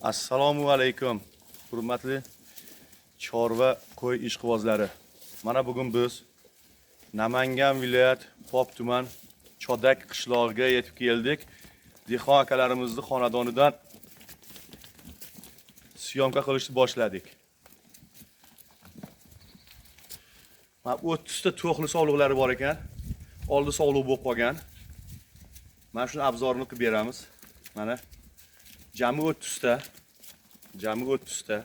Assalomu alaykum. Hurmatli chorva qo'y ishqibozlari. Mana bugun biz Namangan viloyat Pop tuman Chodak qishlog'iga yetib keldik. Dehqon akalarimizni xonadonidan syomka qilishni boshladik. Mana 30 ta to'qli sog'liqlari bor ekan. Oldi sog'liq bo'lib qolgan. Mana shuni obzorini qilib beramiz. Mana jami 30 ta. Jami 30 ta.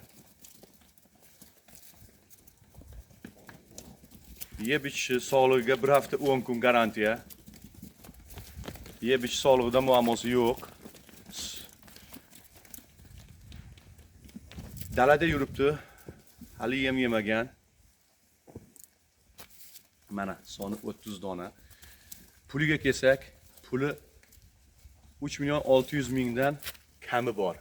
Yeb ichishi sog'lig'iga bir hafta 10 kun garantiya. Yeb ichish sog'lig'ida muammosi yo'q. Dalada yuribdi. Hali yem yemagan. Mana soni 30 dona. Puliga kelsak, puli 3.600.000 dan kami bor.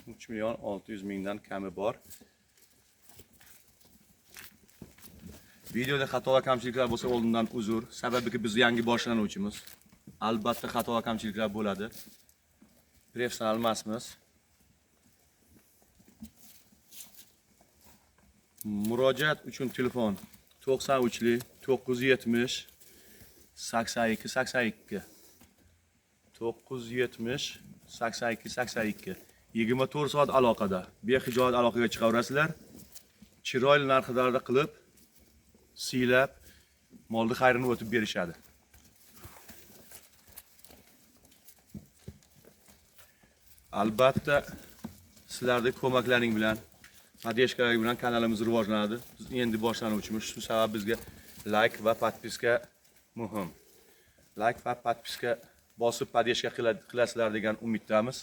3.600.000 dan kami bor. Videoda xato va kamchiliklar bo'lsa oldindan uzr. Sababi biz yangi boshlanuvchimiz. Albatta xato va kamchiliklar bo'ladi. Professional emasmiz. Murojaat uchun telefon 93 970 82 82 970 82 82 24 soat aloqada. Behijoat aloqaga chiqaverasizlar. Chiroyli narxlarda qilib, siylab, molni xayrini o'tib berishadi. Albatta sizlarning ko'maklaring bilan, podeshkalar bilan kanalimiz rivojlanadi. Biz endi boshlanuvchimiz, shu sabab bizga like va podpiska muhim. Like va podpiska bosib podeshka qilasizlar degan umiddamiz.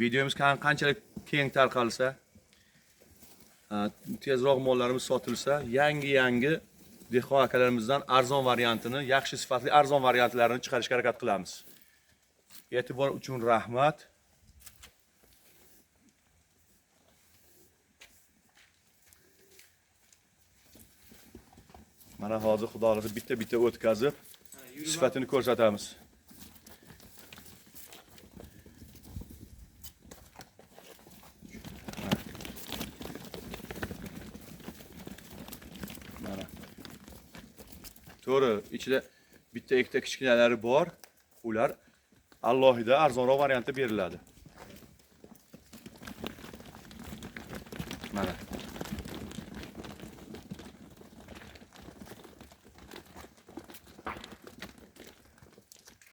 Videomiz qanchalik keng tarqalsa, tezroq mollarimiz sotilsa, yangi dehqon akalarimizdan arzon variantini, yaxshi sifatli arzon variantlarini chiqarishga harakat qilamiz. E'tibor uchun rahmat. Mana hozir xudolig'i bitta o'tkazib, sifatini ko'rsatamiz. Mana. To'g'ri, ichida bitta ikkita kichkinalari bor. Ular alohida arzonroq variantda beriladi. Mana.